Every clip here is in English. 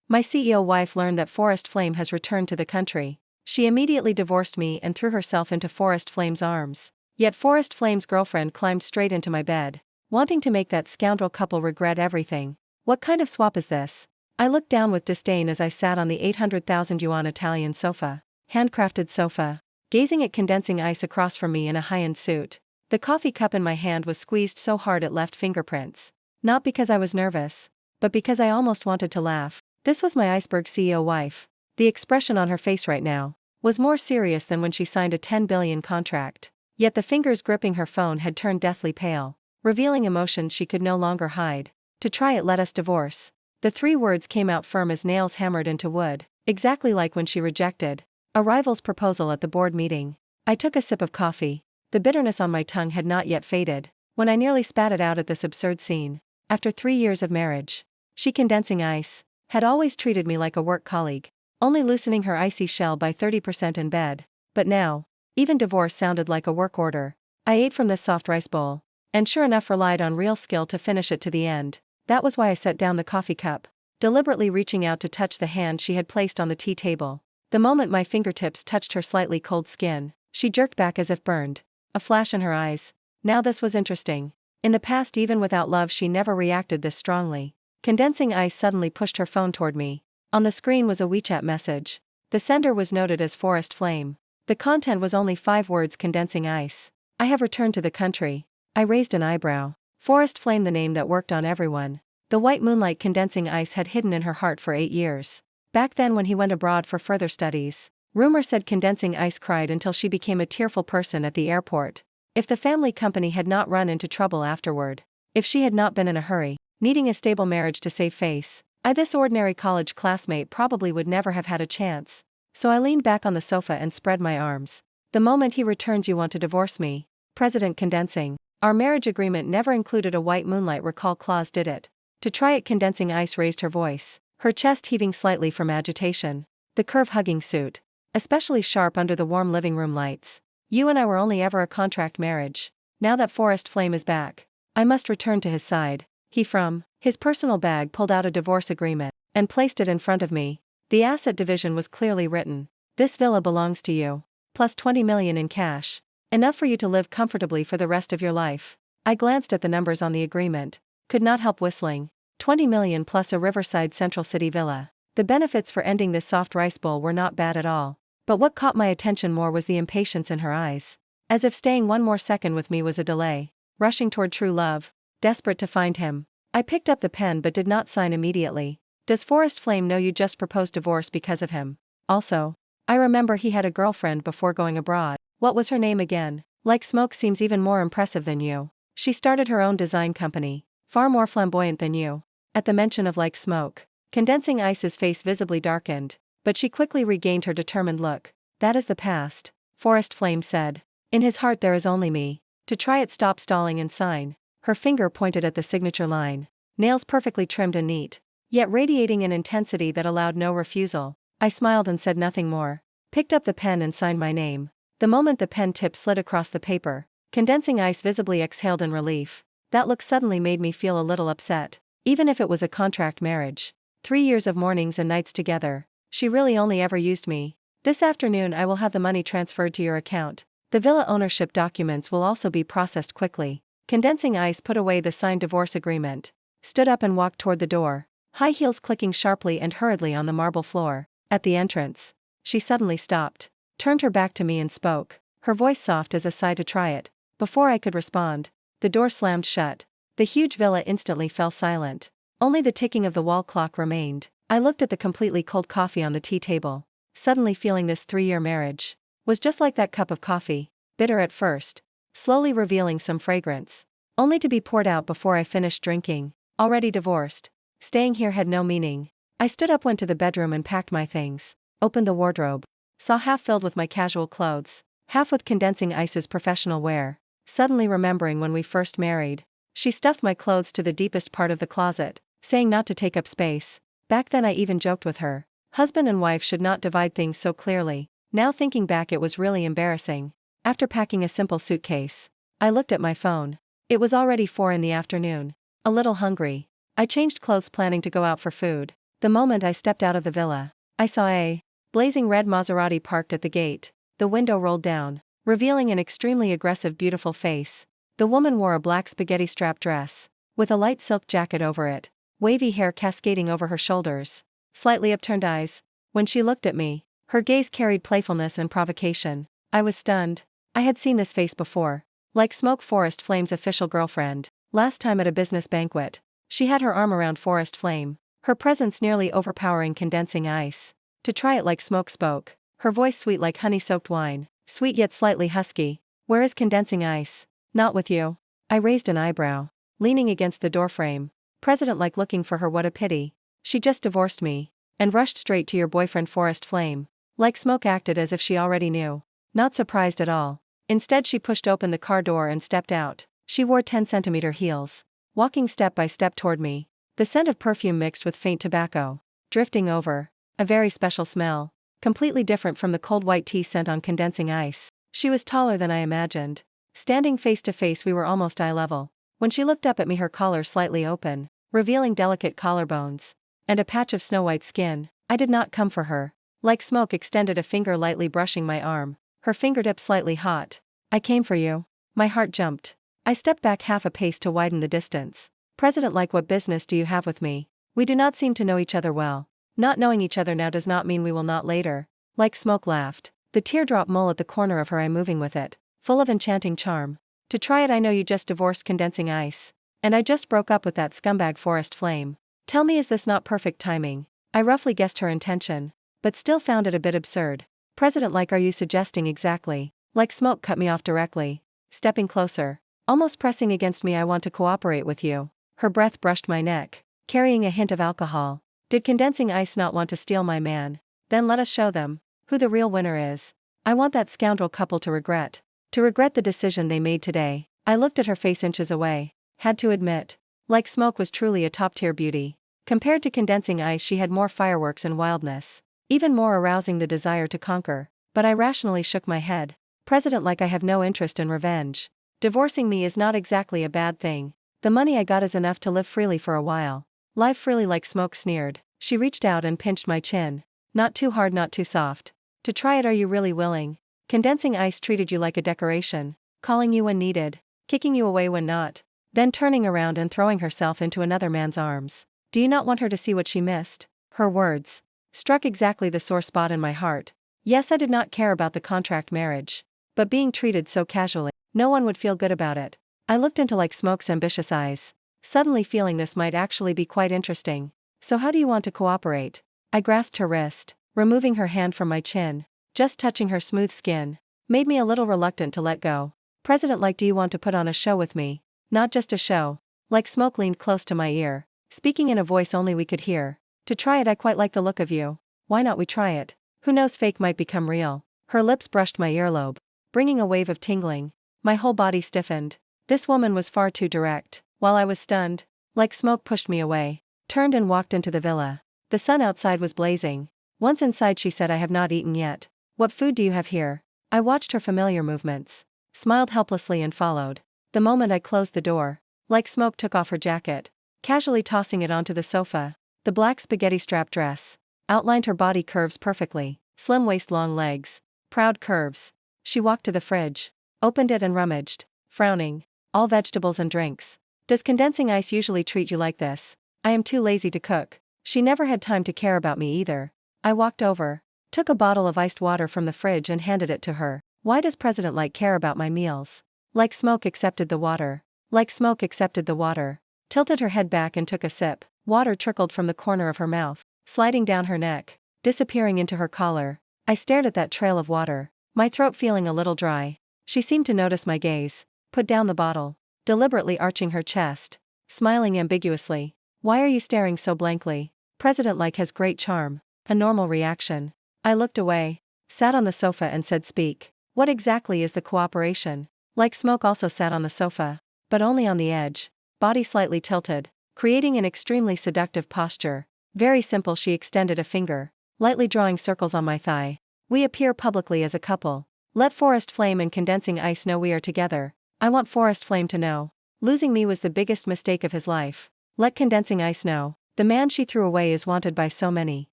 My CEO wife learned that Forest Flame has returned to the country. She immediately divorced me and threw herself into Forest Flame's arms. Yet Forest Flame's girlfriend climbed straight into my bed, wanting to make that scoundrel couple regret everything. What kind of swap is this? I looked down with disdain as I sat on the 800,000 yuan Italian sofa, handcrafted sofa, gazing at condensing ice across from me in a high-end suit. The coffee cup in my hand was squeezed so hard it left fingerprints. Not because I was nervous, but because I almost wanted to laugh. This was my iceberg CEO wife. The expression on her face right now was more serious than when she signed a 10 billion contract. Yet the fingers gripping her phone had turned deathly pale, revealing emotions she could no longer hide. To try it, let us divorce. The 3 words came out firm as nails hammered into wood, exactly like when she rejected a rival's proposal at the board meeting. I took a sip of coffee. The bitterness on my tongue had not yet faded, when I nearly spat it out at this absurd scene. After 3 years of marriage, she, condensing ice, had always treated me like a work colleague, only loosening her icy shell by 30% in bed. But now, even divorce sounded like a work order. I ate from this soft rice bowl, and sure enough relied on real skill to finish it to the end. That was why I set down the coffee cup, deliberately reaching out to touch the hand she had placed on the tea table. The moment my fingertips touched her slightly cold skin, she jerked back as if burned, a flash in her eyes. Now this was interesting. In the past, even without love, she never reacted this strongly. Condensing ice suddenly pushed her phone toward me. On the screen was a WeChat message. The sender was noted as Forest Flame. The content was only 5 words: condensing ice. I have returned to the country. I raised an eyebrow. Forest Flame, the name that worked on everyone. The white moonlight condensing ice had hidden in her heart for 8 years. Back then, when he went abroad for further studies, rumor said condensing ice cried until she became a tearful person at the airport. If the family company had not run into trouble afterward, if she had not been in a hurry, needing a stable marriage to save face, this ordinary college classmate probably would never have had a chance. So I leaned back on the sofa and spread my arms. The moment he returns, you want to divorce me. President condensing. Our marriage agreement never included a white moonlight recall clause, did it? To try it, condensing ice raised her voice, her chest heaving slightly from agitation. The curve-hugging suit, especially sharp under the warm living room lights. You and I were only ever a contract marriage. Now that Forest Flame is back, I must return to his side. He from his personal bag pulled out a divorce agreement and placed it in front of me. The asset division was clearly written. This villa belongs to you, plus 20 million in cash. Enough for you to live comfortably for the rest of your life. I glanced at the numbers on the agreement, could not help whistling. 20 million plus a riverside central city villa. The benefits for ending this soft rice bowl were not bad at all. But what caught my attention more was the impatience in her eyes. As if staying one more second with me was a delay. Rushing toward true love, desperate to find him. I picked up the pen but did not sign immediately. Does Forest Flame know you just proposed divorce because of him? Also, I remember he had a girlfriend before going abroad. What was her name again? Like Smoke seems even more impressive than you. She started her own design company, far more flamboyant than you. At the mention of Like Smoke, condensing ice's face visibly darkened, but she quickly regained her determined look. That is the past, Forest Flame said. In his heart there is only me. To try it, stop stalling and sign. Her finger pointed at the signature line. Nails perfectly trimmed and neat, yet radiating an intensity that allowed no refusal. I smiled and said nothing more. Picked up the pen and signed my name. The moment the pen tip slid across the paper, condensing ice visibly exhaled in relief. That look suddenly made me feel a little upset. Even if it was a contract marriage, 3 years of mornings and nights together, she really only ever used me. This afternoon I will have the money transferred to your account. The villa ownership documents will also be processed quickly. Condensing ice put away the signed divorce agreement, stood up and walked toward the door, high heels clicking sharply and hurriedly on the marble floor. At the entrance, she suddenly stopped, turned her back to me and spoke, her voice soft as a sigh. To try it. Before I could respond, the door slammed shut. The huge villa instantly fell silent. Only the ticking of the wall clock remained. I looked at the completely cold coffee on the tea table, suddenly feeling this 3-year marriage was just like that cup of coffee, bitter at first, slowly revealing some fragrance, only to be poured out before I finished drinking. Already divorced. Staying here had no meaning. I stood up, went to the bedroom and packed my things, opened the wardrobe, saw half filled with my casual clothes, half with condensing ice's professional wear. Suddenly remembering when we first married, she stuffed my clothes to the deepest part of the closet, saying not to take up space. Back then I even joked with her. Husband and wife should not divide things so clearly. Now thinking back, it was really embarrassing. After packing a simple suitcase, I looked at my phone. It was already 4 in the afternoon. A little hungry, I changed clothes planning to go out for food. The moment I stepped out of the villa, I saw a blazing red Maserati parked at the gate. The window rolled down, revealing an extremely aggressive beautiful face. The woman wore a black spaghetti strap dress, with a light silk jacket over it, wavy hair cascading over her shoulders, slightly upturned eyes. When she looked at me, her gaze carried playfulness and provocation. I was stunned. I had seen this face before. Like Smoke, Forest Flame's official girlfriend. Last time at a business banquet, she had her arm around Forest Flame, her presence nearly overpowering Condensing Ice. To try it, Like Smoke spoke, her voice sweet like honey-soaked wine, sweet yet slightly husky. Where is Condensing Ice? Not with you. I raised an eyebrow, leaning against the doorframe. President, like looking for her, what a pity. She just divorced me, and rushed straight to your boyfriend Forest Flame. Like Smoke acted as if she already knew. Not surprised at all. Instead, she pushed open the car door and stepped out. She wore 10-centimeter heels, walking step by step toward me. The scent of perfume mixed with faint tobacco, drifting over. A very special smell, completely different from the cold white tea scent on Condensing Ice. She was taller than I imagined. Standing face to face, we were almost eye level. When she looked up at me, her collar slightly open, revealing delicate collarbones and a patch of snow-white skin. I did not come for her. Like Smoke extended a finger, lightly brushing my arm, her fingertip slightly hot. I came for you. My heart jumped. I stepped back half a pace to widen the distance. President, like what business do you have with me? We do not seem to know each other well. Not knowing each other now does not mean we will not later. Like Smoke laughed, the teardrop mole at the corner of her eye moving with it, full of enchanting charm. To try it, I know you just divorced Condensing Ice, and I just broke up with that scumbag Forest Flame. Tell me, is this not perfect timing? I roughly guessed her intention, but still found it a bit absurd. President, like, are you suggesting exactly? Like Smoke cut me off directly, stepping closer, almost pressing against me. I want to cooperate with you. Her breath brushed my neck, carrying a hint of alcohol. Did Condensing Ice not want to steal my man? Then let us show them who the real winner is. I want that scoundrel couple to regret the decision they made today. I looked at her face inches away. Had to admit, Like Smoke was truly a top-tier beauty. Compared to Condensing Ice, she had more fireworks and wildness, even more arousing the desire to conquer. But I rationally shook my head. President, like, I have no interest in revenge. Divorcing me is not exactly a bad thing. The money I got is enough to live freely for a while. Live freely, Like Smoke sneered. She reached out and pinched my chin. Not too hard, not too soft. To try it, are you really willing? Condensing Ice treated you like a decoration, calling you when needed, kicking you away when not, then turning around and throwing herself into another man's arms. Do you not want her to see what she missed? Her words struck exactly the sore spot in my heart. Yes, I did not care about the contract marriage, but being treated so casually, no one would feel good about it. I looked into Like Smoke's ambitious eyes, suddenly feeling this might actually be quite interesting. So how do you want to cooperate? I grasped her wrist, removing her hand from my chin. Just touching her smooth skin made me a little reluctant to let go. President, like, do you want to put on a show with me? Not just a show. Like Smoke leaned close to my ear, speaking in a voice only we could hear. To try it, I quite like the look of you. Why not we try it? Who knows, fake might become real. Her lips brushed my earlobe, bringing a wave of tingling. My whole body stiffened. This woman was far too direct. While I was stunned, Like Smoke pushed me away, turned and walked into the villa. The sun outside was blazing. Once inside, she said, I have not eaten yet. What food do you have here? I watched her familiar movements, smiled helplessly and followed. The moment I closed the door, Like Smoke took off her jacket, casually tossing it onto the sofa. The black spaghetti strap dress outlined her body curves perfectly, slim waist, long legs, proud curves. She walked to the fridge, opened it and rummaged, frowning. All vegetables and drinks. Does Condensing Ice usually treat you like this? I am too lazy to cook. She never had time to care about me either. I walked over, took a bottle of iced water from the fridge and handed it to her. Why does President Like care about my meals? Like Smoke accepted the water. Like Smoke accepted the water, tilted her head back and took a sip. Water trickled from the corner of her mouth, sliding down her neck, disappearing into her collar. I stared at that trail of water, my throat feeling a little dry. She seemed to notice my gaze, put down the bottle, deliberately arching her chest, smiling ambiguously. Why are you staring so blankly? President Like has great charm. A normal reaction. I looked away, sat on the sofa and said, speak. What exactly is the cooperation? Like Smoke also sat on the sofa, but only on the edge, body slightly tilted, creating an extremely seductive posture. Very simple. She extended a finger, lightly drawing circles on my thigh. We appear publicly as a couple. Let Forest Flame and Condensing Ice know we are together. I want Forest Flame to know. Losing me was the biggest mistake of his life. Let Condensing Ice know. The man she threw away is wanted by so many.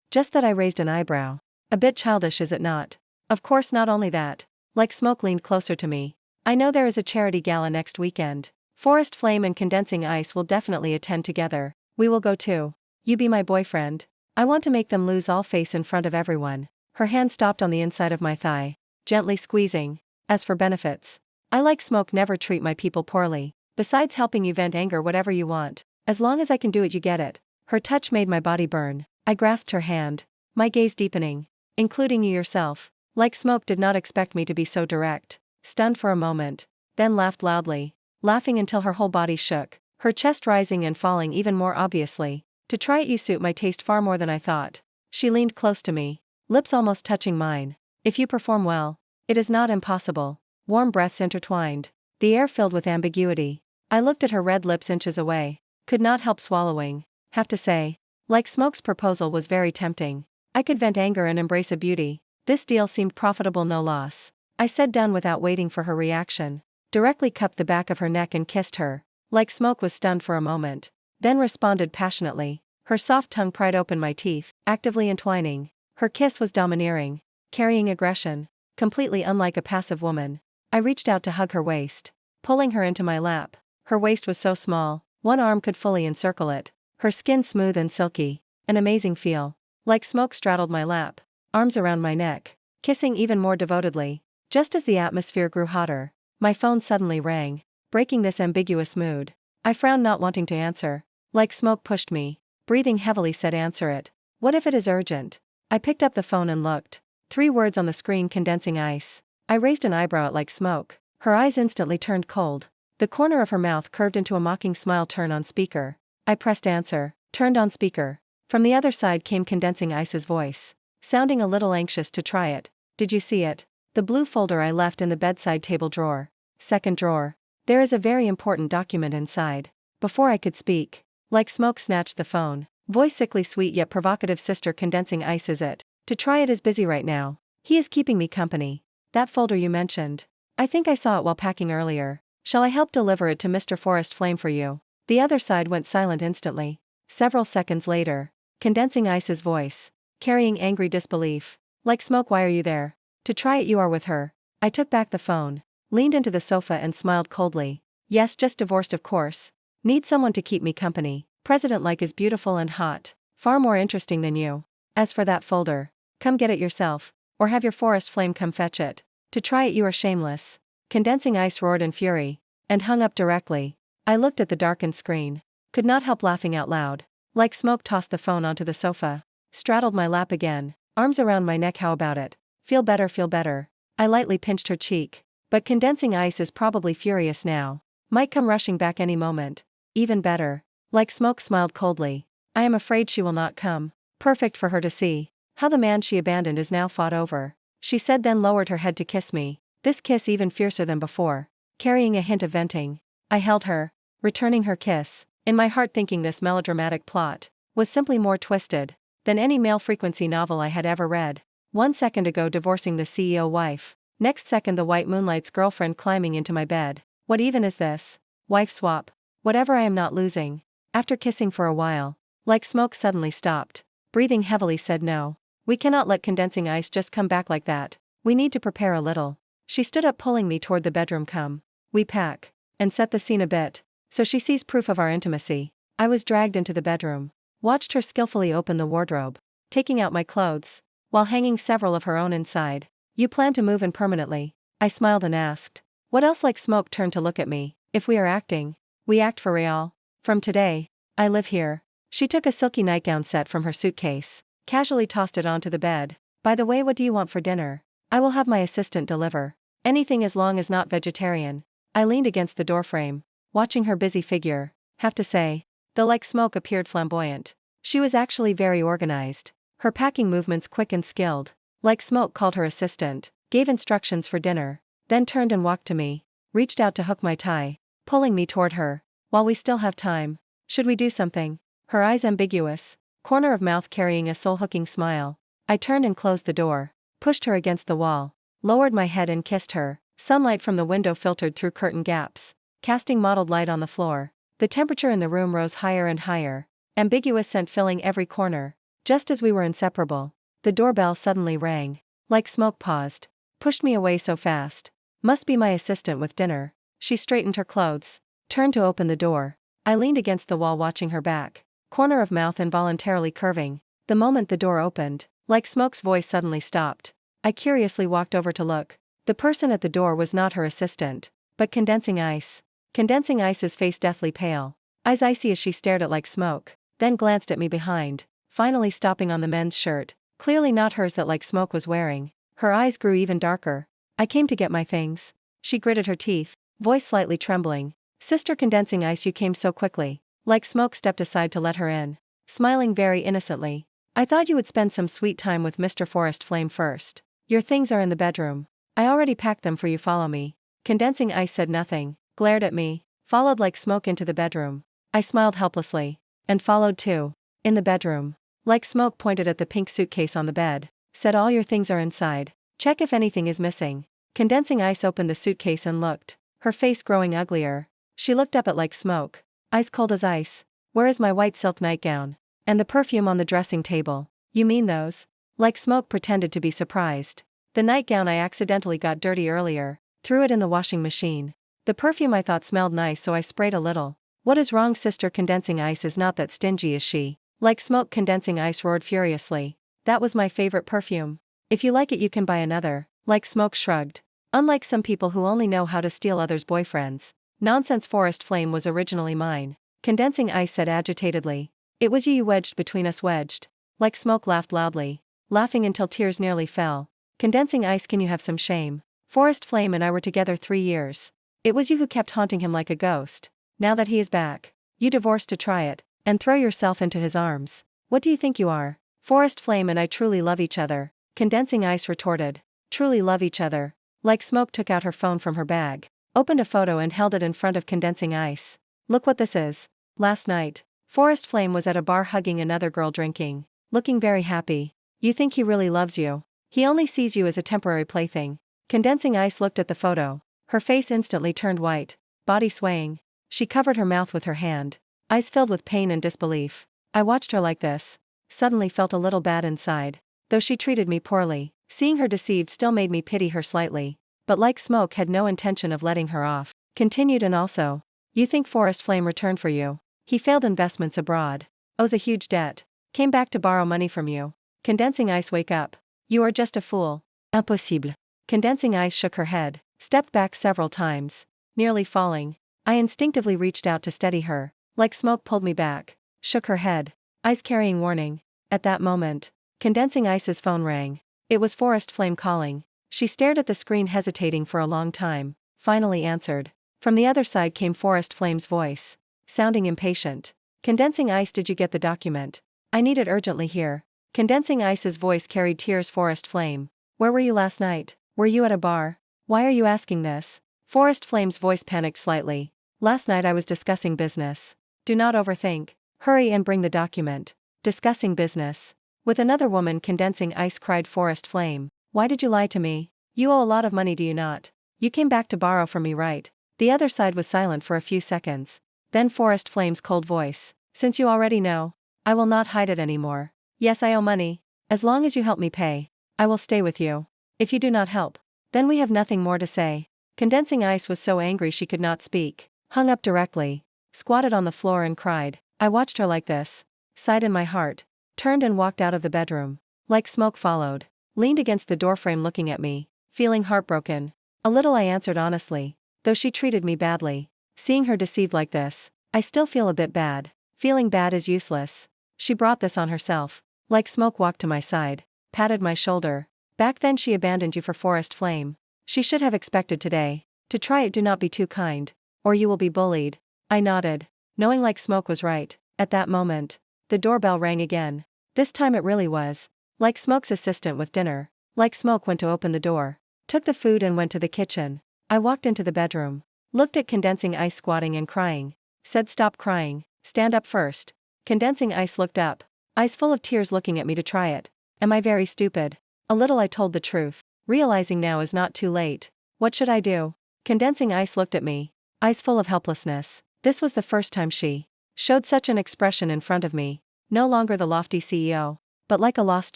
Just that I raised an eyebrow. A bit childish, is it not? Of course, not only that. Like Smoke leaned closer to me. I know there is a charity gala next weekend. Forest Flame and Condensing Ice will definitely attend together. We will go too. You be my boyfriend. I want to make them lose all face in front of everyone. Her hand stopped on the inside of my thigh, gently squeezing. As for benefits, I like Smoke never treat my people poorly. Besides helping you vent anger whatever you want. As long as I can do it, you get it. Her touch made my body burn. I grasped her hand, my gaze deepening. Including you yourself. Like Smoke did not expect me to be so direct. Stunned for a moment, then laughed loudly. Laughing until her whole body shook, her chest rising and falling even more obviously. To try it, you suit my taste far more than I thought. She leaned close to me, lips almost touching mine. If you perform well, it is not impossible. Warm breaths intertwined, the air filled with ambiguity. I looked at her red lips inches away, could not help swallowing. Have to say, Like Smoke's proposal was very tempting. I could vent anger and embrace a beauty. This deal seemed profitable, no loss. I said down without waiting for her reaction. Directly cupped the back of her neck and kissed her. Like Smoke was stunned for a moment, then responded passionately. Her soft tongue pried open my teeth, actively entwining. Her kiss was domineering, carrying aggression, completely unlike a passive woman. I reached out to hug her waist, pulling her into my lap. Her waist was so small, one arm could fully encircle it. Her skin smooth and silky, an amazing feel. Like Smoke straddled my lap, arms around my neck, kissing even more devotedly. Just as the atmosphere grew hotter, my phone suddenly rang, breaking this ambiguous mood. I frowned, not wanting to answer. Like Smoke pushed me, breathing heavily, said, "Answer it. What if it is urgent?" I picked up the phone and looked. 3 words on the screen: Condensing Ice. I raised an eyebrow at Like Smoke. Her eyes instantly turned cold. The corner of her mouth curved into a mocking smile. Turn on speaker. I pressed answer, turned on speaker. From the other side came Condensing Ice's voice, sounding a little anxious. To try it. Did you see it? The blue folder I left in the bedside table drawer. Second drawer. There is a very important document inside. Before I could speak, Like Smoke snatched the phone. Voice sickly sweet yet provocative. Sister, Condensing Ice is it. To try it is busy right now. He is keeping me company. That folder you mentioned. I think I saw it while packing earlier. Shall I help deliver it to Mr. Forest Flame for you? The other side went silent instantly. Several seconds later, Condensing Ice's voice, carrying angry disbelief. Like Smoke, why are you there? To try it, you are with her. I took back the phone, leaned into the sofa and smiled coldly. Yes, just divorced, of course. Need someone to keep me company. President Like is beautiful and hot. Far more interesting than you. As for that folder, come get it yourself, or have your Forest Flame come fetch it. To try it, you are shameless. Condensing Ice roared in fury, and hung up directly. I looked at the darkened screen, could not help laughing out loud. Like Smoke tossed the phone onto the sofa, straddled my lap again, arms around my neck. How about it? Feel better, feel better. I lightly pinched her cheek. But Condensing Ice is probably furious now. Might come rushing back any moment. Even better. Like Smoke smiled coldly. I am afraid she will not come. Perfect for her to see how the man she abandoned is now fought over. She said, then lowered her head to kiss me. This kiss even fiercer than before, carrying a hint of venting. I held her, returning her kiss, in my heart thinking this melodramatic plot was simply more twisted than any male frequency novel I had ever read. 1 second ago divorcing the CEO wife. Next second the white moonlight's girlfriend climbing into my bed. What even is this? Wife swap. Whatever, I am not losing. After kissing for a while, Like Smoke suddenly stopped. Breathing heavily, said, no. We cannot let Condensing Ice just come back like that. We need to prepare a little. She stood up, pulling me toward the bedroom. Come. We pack. And set the scene a bit, so she sees proof of our intimacy. I was dragged into the bedroom. Watched her skillfully open the wardrobe, taking out my clothes, while hanging several of her own inside. You plan to move in permanently? I smiled and asked. What else? Like Smoke turned to look at me. If we are acting, we act for real. From today, I live here. She took a silky nightgown set from her suitcase, casually tossed it onto the bed. By the way, what do you want for dinner? I will have my assistant deliver. Anything as long as not vegetarian. I leaned against the doorframe, watching her busy figure. Have to say, though Like Smoke appeared flamboyant, she was actually very organized. Her packing movements quick and skilled. Like Smoke called her assistant, gave instructions for dinner, then turned and walked to me, reached out to hook my tie, pulling me toward her. While we still have time, should we do something? Her eyes ambiguous, corner of mouth carrying a soul-hooking smile. I turned and closed the door, pushed her against the wall, lowered my head and kissed her. Sunlight from the window filtered through curtain gaps, casting mottled light on the floor. The temperature in the room rose higher and higher, ambiguous scent filling every corner. Just as we were inseparable, the doorbell suddenly rang. Like smoke paused, pushed me away so fast. Must be my assistant with dinner. She straightened her clothes, turned to open the door. I leaned against the wall watching her back, corner of mouth involuntarily curving. The moment the door opened, like smoke's voice suddenly stopped. I curiously walked over to look. The person at the door was not her assistant, but Condensing Ice. Condensing Ice's face deathly pale, eyes icy as she stared at like smoke, then glanced at me behind, finally stopping on the men's shirt, clearly not hers that like smoke was wearing. Her eyes grew even darker. I came to get my things. She gritted her teeth, voice slightly trembling. Sister Condensing Ice, you came so quickly. Like smoke stepped aside to let her in, smiling very innocently. I thought you would spend some sweet time with Mr. Forest Flame first. Your things are in the bedroom. I already packed them for you, follow me. Condensing Ice said nothing, glared at me, followed like smoke into the bedroom. I smiled helplessly, and followed too. In the bedroom, like smoke pointed at the pink suitcase on the bed, said all your things are inside. Check if anything is missing. Condensing Ice opened the suitcase and looked, her face growing uglier. She looked up at like smoke, ice cold as ice. Where is my white silk nightgown? And the perfume on the dressing table? You mean those? Like smoke pretended to be surprised. The nightgown I accidentally got dirty earlier, threw it in the washing machine. The perfume I thought smelled nice, so I sprayed a little. What is wrong? Sister Condensing Ice is not that stingy, is she? Like smoke Condensing Ice roared furiously. That was my favorite perfume. If you like it you can buy another. Like smoke shrugged. Unlike some people who only know how to steal others' boyfriends. Nonsense, Forest Flame was originally mine. Condensing Ice said agitatedly. It was you wedged between us. Wedged. Like smoke laughed loudly, laughing until tears nearly fell. Condensing Ice, can you have some shame? Forest Flame and I were together 3 years. It was you who kept haunting him like a ghost. Now that he is back, you divorced to try it, and throw yourself into his arms. What do you think you are? Forest Flame and I truly love each other, Condensing Ice retorted. Truly love each other. Like smoke took out her phone from her bag, opened a photo and held it in front of Condensing Ice. Look what this is. Last night, Forest Flame was at a bar hugging another girl drinking, looking very happy. You think he really loves you? He only sees you as a temporary plaything. Condensing Ice looked at the photo. Her face instantly turned white, body swaying. She covered her mouth with her hand, eyes filled with pain and disbelief. I watched her like this, suddenly felt a little bad inside. Though she treated me poorly, seeing her deceived still made me pity her slightly. But like smoke had no intention of letting her off. Continued, and also, you think Forest Flame returned for you? He failed investments abroad, owes a huge debt, came back to borrow money from you. Condensing Ice, wake up. You are just a fool. Impossible. Condensing Ice shook her head, stepped back several times, nearly falling. I instinctively reached out to steady her. Like smoke pulled me back, shook her head, eyes carrying warning. At that moment, Condensing Ice's phone rang. It was Forest Flame calling. She stared at the screen hesitating for a long time, finally answered. From the other side came Forest Flame's voice, sounding impatient. Condensing Ice, did you get the document? I need it urgently here. Condensing Ice's voice carried tears. Forest Flame, where were you last night? Were you at a bar? Why are you asking this? Forest Flame's voice panicked slightly. Last night I was discussing business. Do not overthink. Hurry and bring the document. Discussing business with another woman? Condensing Ice cried. Forest Flame, why did you lie to me? You owe a lot of money, do you not? You came back to borrow from me, right? The other side was silent for a few seconds. Then Forest Flame's cold voice. Since you already know, I will not hide it anymore. Yes, I owe money. As long as you help me pay, I will stay with you. If you do not help, then we have nothing more to say. Condensing Ice was so angry she could not speak, hung up directly, squatted on the floor and cried. I watched her like this, sighed in my heart, turned and walked out of the bedroom. Like smoke followed, leaned against the doorframe looking at me, feeling heartbroken. A little, I answered honestly. Though she treated me badly, seeing her deceived like this, I still feel a bit bad. Feeling bad is useless. She brought this on herself. Like smoke walked to my side, patted my shoulder. Back then she abandoned you for Forest Flame. She should have expected today. To try it, do not be too kind, or you will be bullied. I nodded, knowing like smoke was right. At that moment, the doorbell rang again. This time it really was like smoke's assistant with dinner. Like smoke went to open the door, took the food and went to the kitchen. I walked into the bedroom, looked at Condensing Ice squatting and crying, said stop crying, stand up first. Condensing Ice looked up, eyes full of tears looking at me. To try it? Am I very stupid? A little, I told the truth, realizing now is not too late. What should I do? Condensing Ice looked at me, eyes full of helplessness. This was the first time she showed such an expression in front of me. No longer the lofty CEO, but like a lost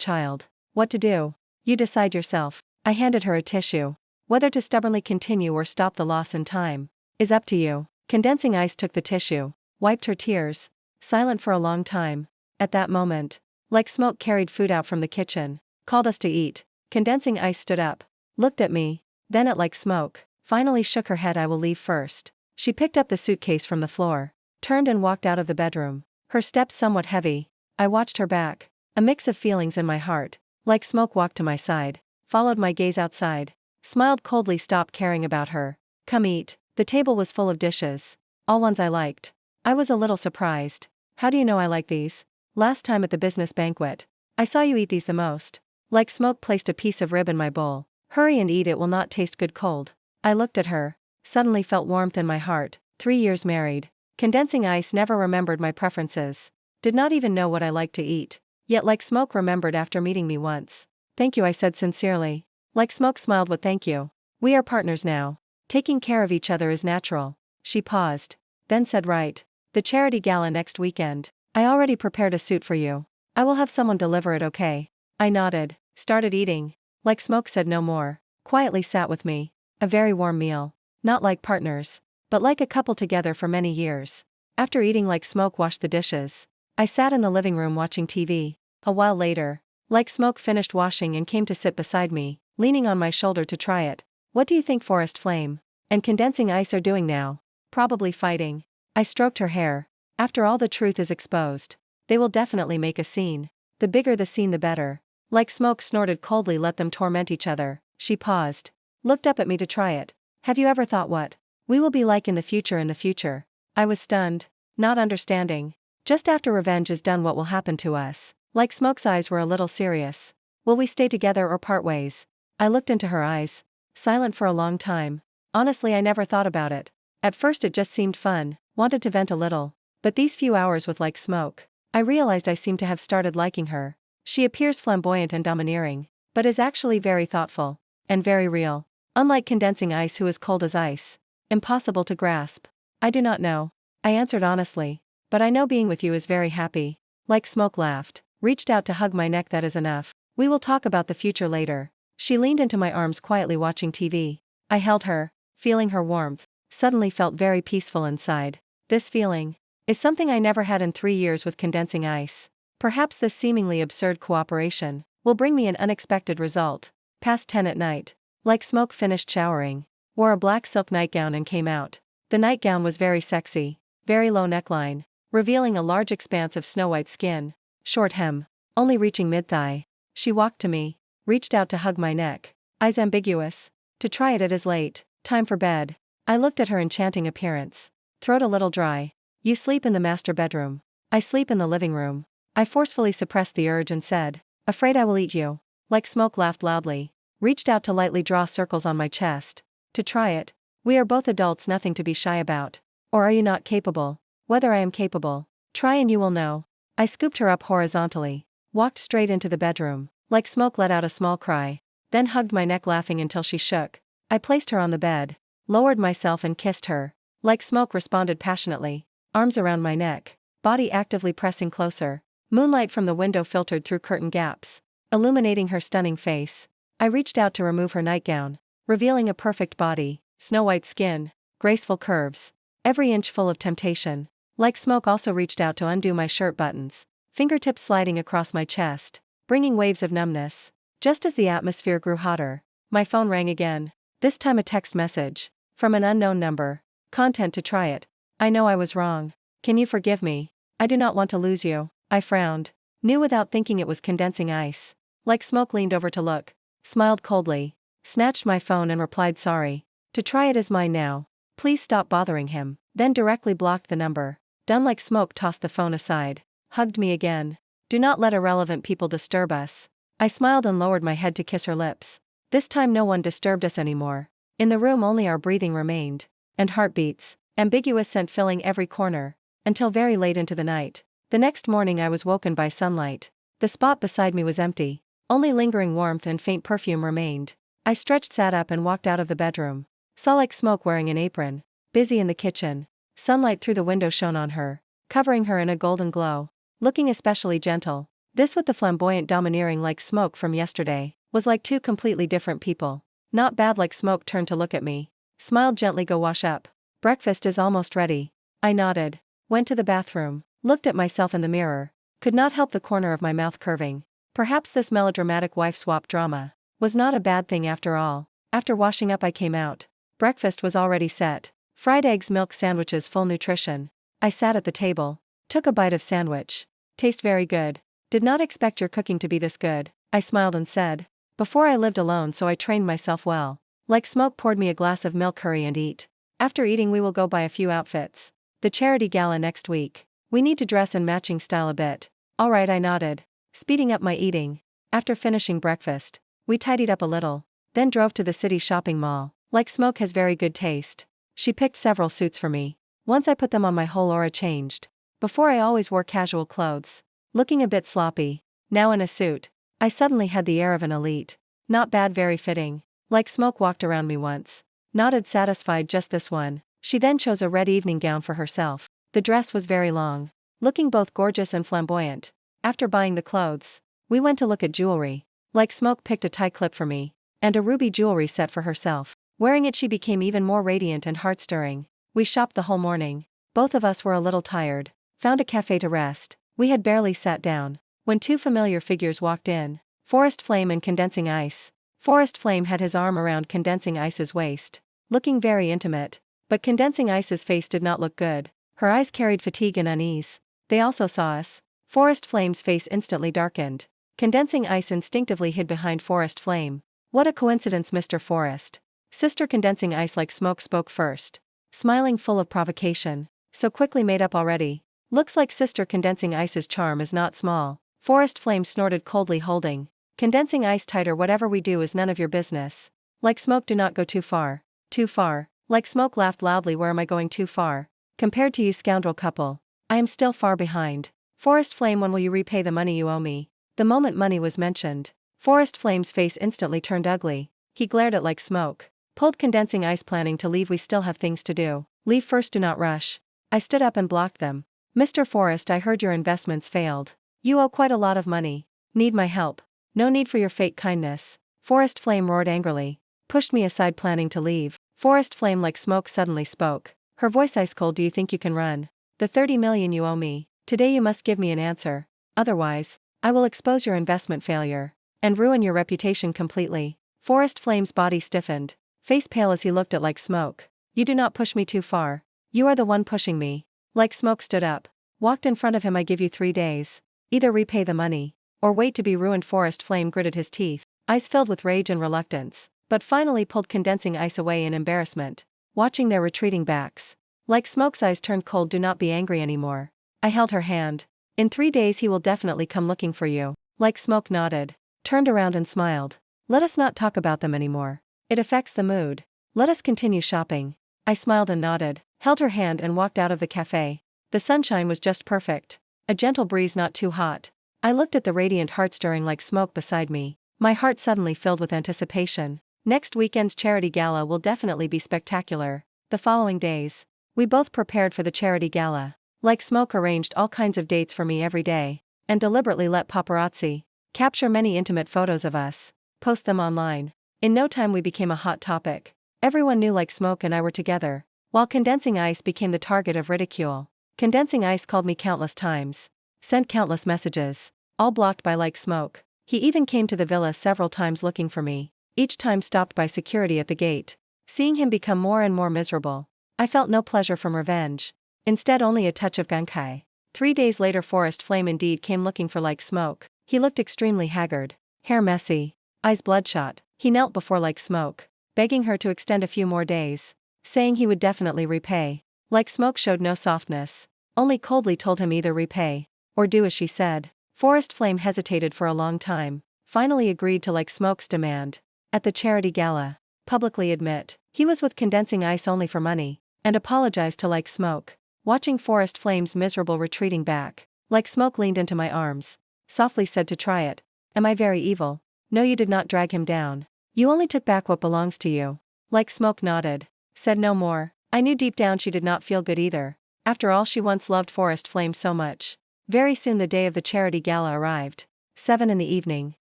child. What to do? You decide yourself. I handed her a tissue. Whether to stubbornly continue or stop the loss in time is up to you. Condensing ice took the tissue, wiped her tears, silent for a long time. At that moment, like smoke carried food out from the kitchen, called us to eat. Condensing ice stood up, looked at me, then at like smoke, finally shook her head. I will leave first. She picked up the suitcase from the floor, turned and walked out of the bedroom, her steps somewhat heavy. I watched her back, a mix of feelings in my heart. Like smoke walked to my side, followed my gaze outside, smiled coldly, stopped caring about her. Come eat. The table was full of dishes, all ones I liked. I was a little surprised. How do you know I like these? Last time at the business banquet, I saw you eat these the most. Like smoke placed a piece of rib in my bowl. Hurry and eat, it will not taste good cold. I looked at her, suddenly felt warmth in my heart. 3 years married. Condensing ice never remembered my preferences. Did not even know what I liked to eat. Yet like smoke remembered after meeting me once. Thank you, I said sincerely. Like smoke smiled with thank you. We are partners now. Taking care of each other is natural. She paused, then said right. The charity gala next weekend. I already prepared a suit for you. I will have someone deliver it, okay? I nodded, started eating. Like smoke said no more, quietly sat with me. A very warm meal. Not like partners, but like a couple together for many years. After eating, like smoke washed the dishes. I sat in the living room watching TV. A while later, like smoke finished washing and came to sit beside me, leaning on my shoulder to try it. What do you think Forest Flame and Condensing Ice are doing now? Probably fighting. I stroked her hair. After all, the truth is exposed. They will definitely make a scene. The bigger the scene, the better. Like smoke snorted coldly, let them torment each other. She paused, looked up at me to try it. Have you ever thought what we will be like in the future? I was stunned, not understanding. Just after revenge is done, what will happen to us? Like smoke's eyes were a little serious. Will we stay together or part ways? I looked into her eyes, silent for a long time. Honestly, I never thought about it. At first it just seemed fun, wanted to vent a little. But these few hours with like smoke, I realized I seem to have started liking her. She appears flamboyant and domineering, but is actually very thoughtful, and very real. Unlike Condensing Ice, who is cold as ice, impossible to grasp. I do not know, I answered honestly, but I know being with you is very happy. Like smoke laughed, reached out to hug my neck. That is enough. We will talk about the future later. She leaned into my arms, quietly watching TV. I held her, feeling her warmth, suddenly felt very peaceful inside. This feeling is something I never had in 3 years with Condensing Ice. Perhaps this seemingly absurd cooperation will bring me an unexpected result. Past 10 at night, like smoke finished showering, wore a black silk nightgown and came out. The nightgown was very sexy, very low neckline, revealing a large expanse of snow-white skin, short hem, only reaching mid-thigh. She walked to me, reached out to hug my neck, eyes ambiguous. To try it, it is late, time for bed. I looked at her enchanting appearance, throat a little dry. You sleep in the master bedroom. I sleep in the living room. I forcefully suppressed the urge and said, afraid I will eat you. Like smoke laughed loudly, reached out to lightly draw circles on my chest. To try it. We are both adults, nothing to be shy about. Or are you not capable? Whether I am capable, try and you will know. I scooped her up horizontally, walked straight into the bedroom. Like smoke let out a small cry, then hugged my neck, laughing until she shook. I placed her on the bed, lowered myself and kissed her. Like smoke responded passionately, arms around my neck, body actively pressing closer. Moonlight from the window filtered through curtain gaps, illuminating her stunning face. I reached out to remove her nightgown, revealing a perfect body, snow-white skin, graceful curves, every inch full of temptation. Like smoke also reached out to undo my shirt buttons, fingertips sliding across my chest, bringing waves of numbness. Just as the atmosphere grew hotter, my phone rang again, this time a text message, from an unknown number. Content: to try it. I know I was wrong. Can you forgive me? I do not want to lose you. I frowned, knew without thinking it was Condensing Ice. Like smoke leaned over to look, smiled coldly, snatched my phone and replied, sorry. To try it is mine now. Please stop bothering him. Then directly blocked the number. Done. Like smoke tossed the phone aside, hugged me again. Do not let irrelevant people disturb us. I smiled and lowered my head to kiss her lips. This time no one disturbed us anymore. In the room only our breathing remained, and heartbeats, ambiguous scent filling every corner, until very late into the night. The next morning I was woken by sunlight. The spot beside me was empty. Only lingering warmth and faint perfume remained. I stretched, sat up and walked out of the bedroom. Saw like smoke wearing an apron, busy in the kitchen. Sunlight through the window shone on her, covering her in a golden glow. Looking especially gentle. This with the flamboyant domineering like Smoke from yesterday, was like two completely different people. Not bad. Like Smoke turned to look at me. Smiled gently. Go wash up. Breakfast is almost ready. I nodded. Went to the bathroom. Looked at myself in the mirror. Could not help the corner of my mouth curving. Perhaps this melodramatic wife swap drama was not a bad thing after all. After washing up I came out. Breakfast was already set. Fried eggs, milk sandwiches, full nutrition. I sat at the table. Took a bite of sandwich. Taste very good. Did not expect your cooking to be this good. I smiled and said. Before I lived alone, so I trained myself well. Like Smoke poured me a glass of milk curry and eat. After eating we will go buy a few outfits. The charity gala next week. We need to dress in matching style a bit. Alright, I nodded. Speeding up my eating. After finishing breakfast, we tidied up a little. Then drove to the city shopping mall. Like Smoke has very good taste. She picked several suits for me. Once I put them on, my whole aura changed. Before I always wore casual clothes. Looking a bit sloppy. Now in a suit. I suddenly had the air of an elite. Not bad, very fitting. Like Smoke walked around me once. Nodded satisfied. Just this one. She then chose a red evening gown for herself. The dress was very long. Looking both gorgeous and flamboyant. After buying the clothes, we went to look at jewelry. Like Smoke picked a tie clip for me. And a ruby jewelry set for herself. Wearing it she became even more radiant and heart-stirring. We shopped the whole morning. Both of us were a little tired. Found a cafe to rest. We had barely sat down when two familiar figures walked in. Forest Flame and Condensing Ice. Forest Flame had his arm around Condensing Ice's waist. Looking very intimate. But Condensing Ice's face did not look good. Her eyes carried fatigue and unease. They also saw us. Forest Flame's face instantly darkened. Condensing Ice instinctively hid behind Forest Flame. What a coincidence, Mr. Forest. Sister Condensing Ice. Like Smoke spoke first. Smiling, full of provocation. So quickly made up already. Looks like Sister Condensing Ice's charm is not small. Forest Flame snorted coldly, holding Condensing Ice tighter. Whatever we do is none of your business. Like Smoke, do not go too far. Too far. Like Smoke laughed loudly. Where am I going too far? Compared to you, scoundrel couple. I am still far behind. Forest Flame, when will you repay the money you owe me? The moment money was mentioned, Forest Flame's face instantly turned ugly. He glared at Like Smoke. Pulled Condensing Ice. Planning to leave? We still have things to do. Leave first, do not rush. I stood up and blocked them. Mr. Forest, I heard your investments failed. You owe quite a lot of money. Need my help. No need for your fake kindness. Forest Flame roared angrily. Pushed me aside, planning to leave. Forest Flame. Like Smoke suddenly spoke. Her voice ice cold. Do you think you can run? The 30 million you owe me. Today you must give me an answer. Otherwise, I will expose your investment failure. And ruin your reputation completely. Forest Flame's body stiffened. Face pale as he looked at Like Smoke. You do not push me too far. You are the one pushing me. Like Smoke stood up. Walked in front of him. I give you 3 days. Either repay the money, or wait to be ruined. Forest Flame gritted his teeth, eyes filled with rage and reluctance, but finally pulled Condensing Ice away in embarrassment, watching their retreating backs. Like Smoke's eyes turned cold. Do not be angry anymore. I held her hand. In 3 days he will definitely come looking for you. Like Smoke nodded, turned around and smiled. Let us not talk about them anymore. It affects the mood. Let us continue shopping. I smiled and nodded, held her hand and walked out of the cafe. The sunshine was just perfect. A gentle breeze, not too hot. I looked at the radiant, heart-stirring Like Smoke beside me. My heart suddenly filled with anticipation. Next weekend's charity gala will definitely be spectacular. The following days, we both prepared for the charity gala. Like Smoke arranged all kinds of dates for me every day, and deliberately let paparazzi capture many intimate photos of us, post them online. In no time we became a hot topic. Everyone knew Like Smoke and I were together, while Condensing Ice became the target of ridicule. Condensing Ice called me countless times, sent countless messages, all blocked by Like Smoke. He even came to the villa several times looking for me, each time stopped by security at the gate. Seeing him become more and more miserable, I felt no pleasure from revenge. Instead, only a touch of gankai. 3 days later, Forest Flame indeed came looking for Like Smoke. He looked extremely haggard, hair messy, eyes bloodshot. He knelt before Like Smoke, begging her to extend a few more days, saying he would definitely repay. Like Smoke showed no softness, only coldly told him either repay, or do as she said. Forest Flame hesitated for a long time, finally agreed to Like Smoke's demand. At the charity gala, publicly admit he was with Condensing Ice only for money, and apologized to Like Smoke. Watching Forest Flame's miserable retreating back, Like Smoke leaned into my arms, softly said, to try it. Am I very evil? No, you did not drag him down. You only took back what belongs to you. Like Smoke nodded, said no more. I knew deep down she did not feel good either. After all, she once loved Forest Flame so much. Very soon the day of the charity gala arrived. 7 in the evening.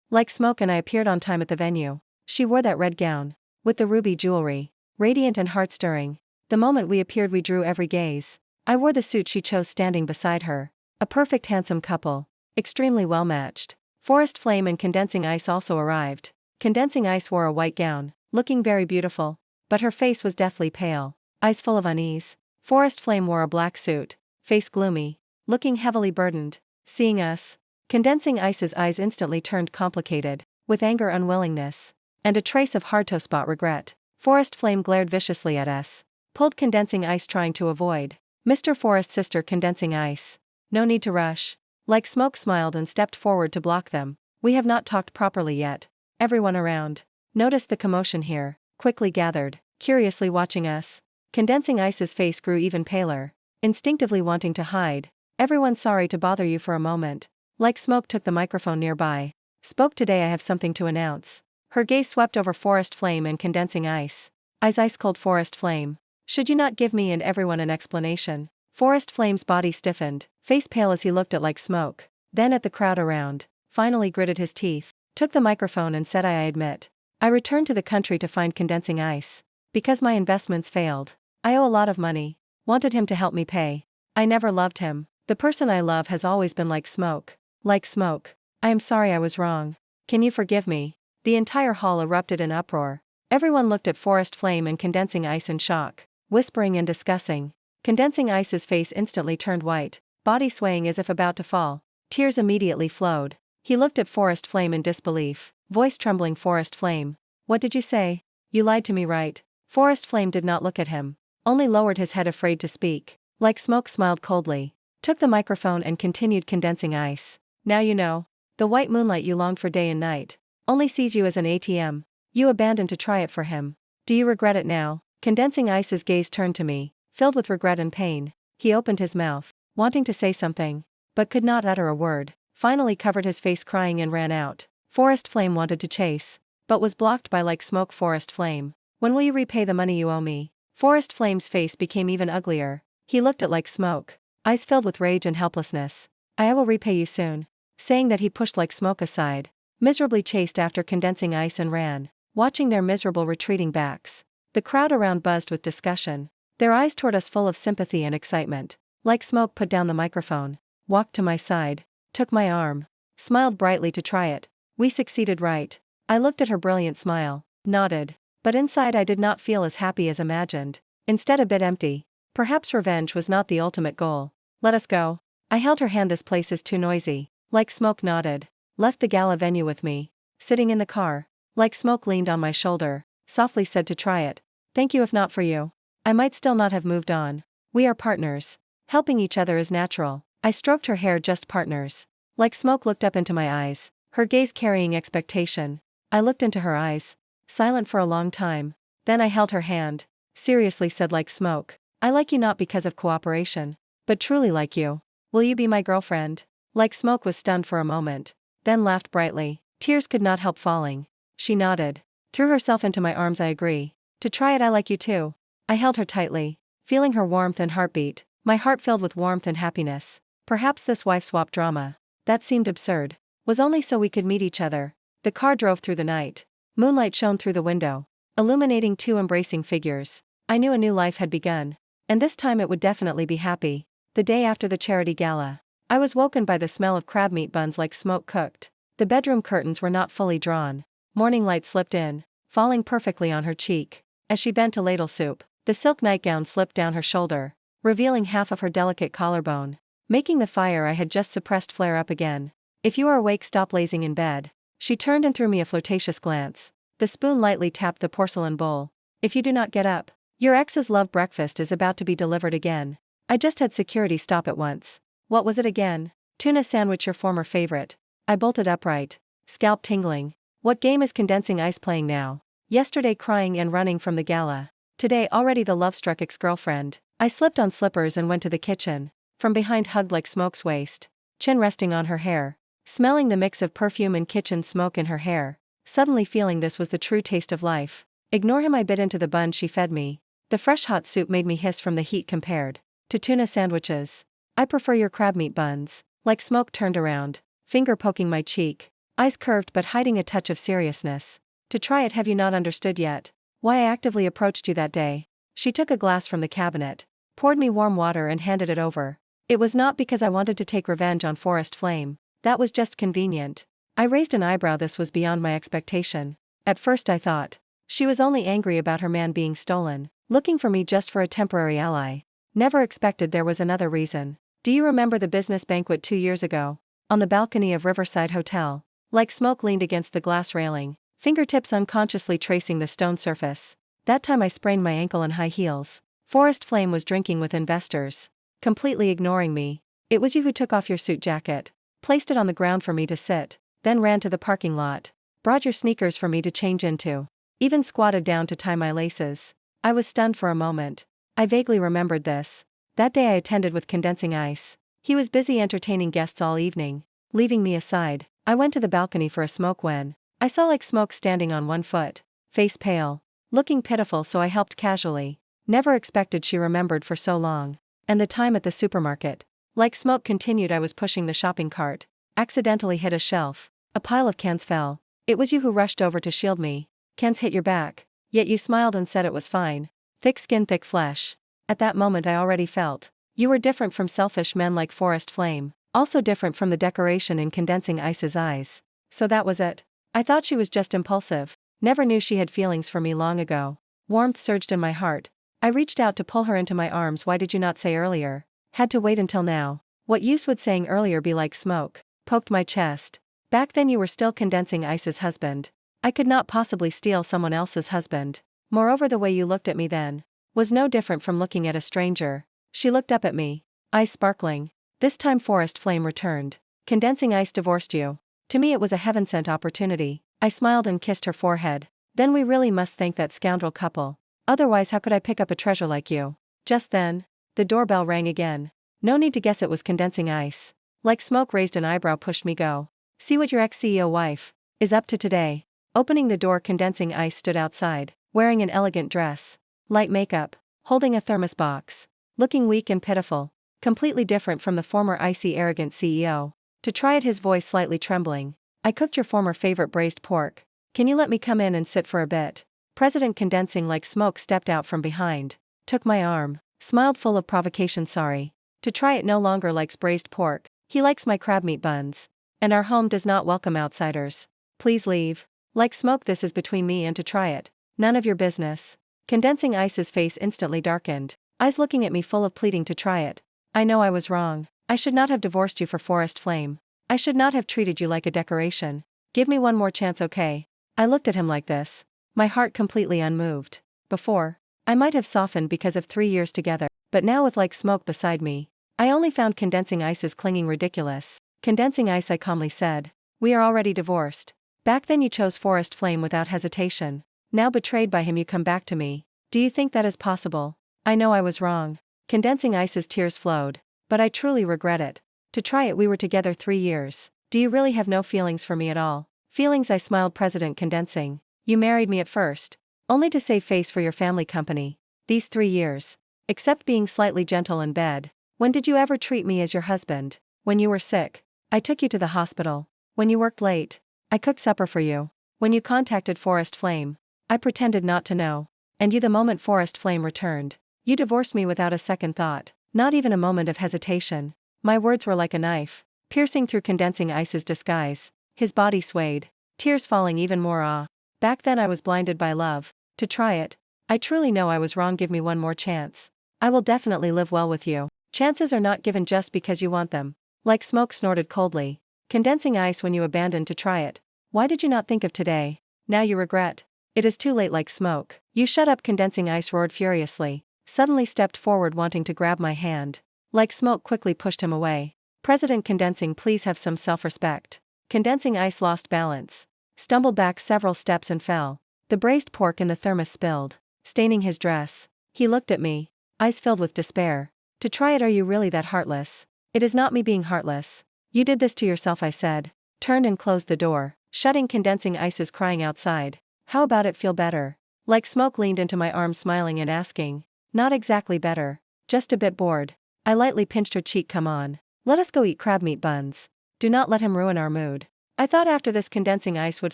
Like Smoke and I appeared on time at the venue. She wore that red gown, with the ruby jewelry, radiant and heart-stirring. The moment we appeared we drew every gaze. I wore the suit she chose, standing beside her. A perfect handsome couple. Extremely well matched. Forest Flame and Condensing Ice also arrived. Condensing Ice wore a white gown, looking very beautiful, but her face was deathly pale, eyes full of unease. Forest Flame wore a black suit, face gloomy, looking heavily burdened. Seeing us, Condensing Ice's eyes instantly turned complicated, with anger, unwillingness, and a trace of hard-to-spot regret. Forest Flame glared viciously at us, pulled Condensing Ice, trying to avoid. Mr. Forest, sister Condensing Ice. No need to rush. Like Smoke smiled and stepped forward to block them. We have not talked properly yet. Everyone around noticed the commotion here, quickly gathered, curiously watching us. Condensing Ice's face grew even paler, instinctively wanting to hide. Everyone, sorry to bother you for a moment. Like Smoke took the microphone nearby. Spoke, today I have something to announce. Her gaze swept over Forest Flame and Condensing Ice. Eyes ice cold. Forest Flame. Should you not give me and everyone an explanation? Forest Flame's body stiffened, face pale as he looked at Like Smoke, then at the crowd around, finally gritted his teeth, took the microphone and said, I admit. I returned to the country to find Condensing Ice. Because my investments failed. I owe a lot of money. Wanted him to help me pay. I never loved him. The person I love has always been Like Smoke. Like Smoke. I am sorry, I was wrong. Can you forgive me? The entire hall erupted in uproar. Everyone looked at Forest Flame and Condensing Ice in shock, whispering and discussing. Condensing Ice's face instantly turned white, body swaying as if about to fall. Tears immediately flowed. He looked at Forest Flame in disbelief, voice trembling. Forest Flame. What did you say? You lied to me, right? Forest Flame did not look at him, only lowered his head, afraid to speak. Like Smoke smiled coldly, took the microphone and continued. Condensing Ice. Now you know. The white moonlight you longed for day and night only sees you as an ATM. You abandoned to try it for him. Do you regret it now? Condensing Ice's gaze turned to me, filled with regret and pain. He opened his mouth, wanting to say something, but could not utter a word, finally covered his face crying and ran out. Forest Flame wanted to chase, but was blocked by Like Smoke. Forest Flame. When will you repay the money you owe me? Forest Flame's face became even uglier. He looked at Like Smoke, eyes filled with rage and helplessness. I will repay you soon. Saying that, he pushed Like Smoke aside, miserably chased after Condensing Ice and ran, watching their miserable retreating backs. The crowd around buzzed with discussion, their eyes toward us full of sympathy and excitement. Like Smoke put down the microphone, walked to my side, took my arm, smiled brightly to try it. We succeeded, right? I looked at her brilliant smile, nodded, but inside I did not feel as happy as imagined. Instead, a bit empty. Perhaps revenge was not the ultimate goal. Let us go. I held her hand. This place is too noisy. Like Smoke nodded, left the gala venue with me. Sitting in the car, Like Smoke leaned on my shoulder, softly said, to try it. Thank you. If not for you, I might still not have moved on. We are partners. Helping each other is natural. I stroked her hair. Just partners. Like Smoke looked up into my eyes, her gaze carrying expectation. I looked into her eyes, silent for a long time. Then I held her hand. Seriously, said Like Smoke. I like you not because of cooperation, but truly like you. Will you be my girlfriend? Like Smoke was stunned for a moment, then laughed brightly. Tears could not help falling. She nodded, threw herself into my arms. I agree. To try it. I like you too. I held her tightly, feeling her warmth and heartbeat, my heart filled with warmth and happiness. Perhaps this wife swap drama, that seemed absurd, was only so we could meet each other. The car drove through the night. Moonlight shone through the window, illuminating two embracing figures. I knew a new life had begun, and this time it would definitely be happy. The day after the charity gala, I was woken by the smell of crab meat buns Like Smoke cooked. The bedroom curtains were not fully drawn. Morning light slipped in, falling perfectly on her cheek. As she bent to ladle soup, the silk nightgown slipped down her shoulder, revealing half of her delicate collarbone, making the fire I had just suppressed flare up again. If you are awake, stop lazing in bed. She turned and threw me a flirtatious glance. The spoon lightly tapped the porcelain bowl. If you do not get up, your ex's love breakfast is about to be delivered again. I just had security stop at once. What was it again? Tuna sandwich, your former favorite. I bolted upright, scalp tingling. What game is Condensing Ice playing now? Yesterday crying and running from the gala. Today already the love-struck ex-girlfriend. I slipped on slippers and went to the kitchen. From behind, hugged Like Smoke's waist, chin resting on her hair, smelling the mix of perfume and kitchen smoke in her hair, suddenly feeling this was the true taste of life. Ignore him. I bit into the bun she fed me. The fresh hot soup made me hiss from the heat compared to tuna sandwiches. I prefer your crab meat buns. Like smoke turned around, finger poking my cheek, eyes curved but hiding a touch of seriousness. To try it, have you not understood yet? Why I actively approached you that day. She took a glass from the cabinet, poured me warm water and handed it over. It was not because I wanted to take revenge on Forest Flame. That was just convenient. I raised an eyebrow. This was beyond my expectation. At first I thought she was only angry about her man being stolen, looking for me just for a temporary ally. Never expected there was another reason. Do you remember the business banquet 2 years ago? On the balcony of Riverside Hotel. Like smoke leaned against the glass railing, fingertips unconsciously tracing the stone surface. That time I sprained my ankle in high heels. Forest Flame was drinking with investors, completely ignoring me. It was you who took off your suit jacket, placed it on the ground for me to sit, then ran to the parking lot, brought your sneakers for me to change into, even squatted down to tie my laces. I was stunned for a moment. I vaguely remembered this. That day I attended with Condensing Ice. He was busy entertaining guests all evening, leaving me aside. I went to the balcony for a smoke when I saw Like Smoke standing on one foot, face pale, looking pitiful, so I helped casually. Never expected she remembered for so long. And the time at the supermarket. Like Smoke continued. I was pushing the shopping cart, accidentally hit a shelf. A pile of cans fell. It was you who rushed over to shield me. Cans hit your back, yet you smiled and said it was fine. Thick skin, thick flesh. At that moment I already felt you were different from selfish men like Forest Flame, also different from the decoration in Condensing Ice's eyes. So that was it. I thought she was just impulsive. Never knew she had feelings for me long ago. Warmth surged in my heart. I reached out to pull her into my arms. Why did you not say earlier? Had to wait until now. What use would saying earlier be? Like Smoke poked my chest. Back then you were still Condensing Ice's husband. I could not possibly steal someone else's husband. Moreover, the way you looked at me then was no different from looking at a stranger. She looked up at me, eyes sparkling. This time Forest Flame returned. Condensing Ice divorced you. To me it was a heaven-sent opportunity. I smiled and kissed her forehead. Then we really must thank that scoundrel couple. Otherwise how could I pick up a treasure like you? Just then, the doorbell rang again. No need to guess, it was Condensing Ice. Like Smoke raised an eyebrow, pushed me. Go see what your ex-CEO wife is up to today. Opening the door, Condensing Ice stood outside, wearing an elegant dress, light makeup, holding a thermos box, looking weak and pitiful, completely different from the former icy arrogant CEO. To try it, his voice slightly trembling. I cooked your former favorite braised pork. Can you let me come in and sit for a bit? President Condensing Like Smoke stepped out from behind, took my arm, smiled full of provocation. Sorry. To try it no longer likes braised pork. He likes my crab meat buns. And our home does not welcome outsiders. Please leave. Like Smoke, this is between me and To try it. None of your business. Condensing Ice's face instantly darkened, eyes looking at me full of pleading. To try it. I know I was wrong. I should not have divorced you for Forest Flame. I should not have treated you like a decoration. Give me one more chance, okay? I looked at him like this, my heart completely unmoved. Before, I might have softened because of 3 years together, but now with Like Smoke beside me, I only found Condensing Ice's clinging ridiculous. Condensing Ice, I calmly said, we are already divorced. Back then you chose Forest Flame without hesitation. Now betrayed by him you come back to me. Do you think that is possible? I know I was wrong. Condensing Ice's tears flowed. But I truly regret it. To try it, we were together 3 years. Do you really have no feelings for me at all? Feelings, I smiled. President Condensing, you married me at first, only to save face for your family company. These 3 years, except being slightly gentle in bed, when did you ever treat me as your husband? When you were sick, I took you to the hospital. When you worked late, I cooked supper for you. When you contacted Forest Flame, I pretended not to know. And you, the moment Forest Flame returned, you divorced me without a second thought, not even a moment of hesitation. My words were like a knife, piercing through Condensing Ice's disguise. His body swayed, tears falling even more. Back then I was blinded by love. To try it. I truly know I was wrong. Give me one more chance. I will definitely live well with you. Chances are not given just because you want them. Like Smoke snorted coldly. Condensing Ice, when you abandoned To try it, why did you not think of today? Now you regret. It is too late. Like Smoke. You shut up. Condensing Ice roared furiously, suddenly stepped forward wanting to grab my hand. Like Smoke quickly pushed him away. President Condensing, please have some self-respect. Condensing Ice lost balance, stumbled back several steps and fell. The braised pork in the thermos spilled, staining his dress. He looked at me, eyes filled with despair. To try it, are you really that heartless? It is not me being heartless. You did this to yourself, I said, turned and closed the door, shutting Condensing Ice's crying outside. How about it? Feel better? Like Smoke leaned into my arms smiling and asking. Not exactly better, just a bit bored. I lightly pinched her cheek. Come on. Let us go eat crab meat buns. Do not let him ruin our mood. I thought after this condensing ice would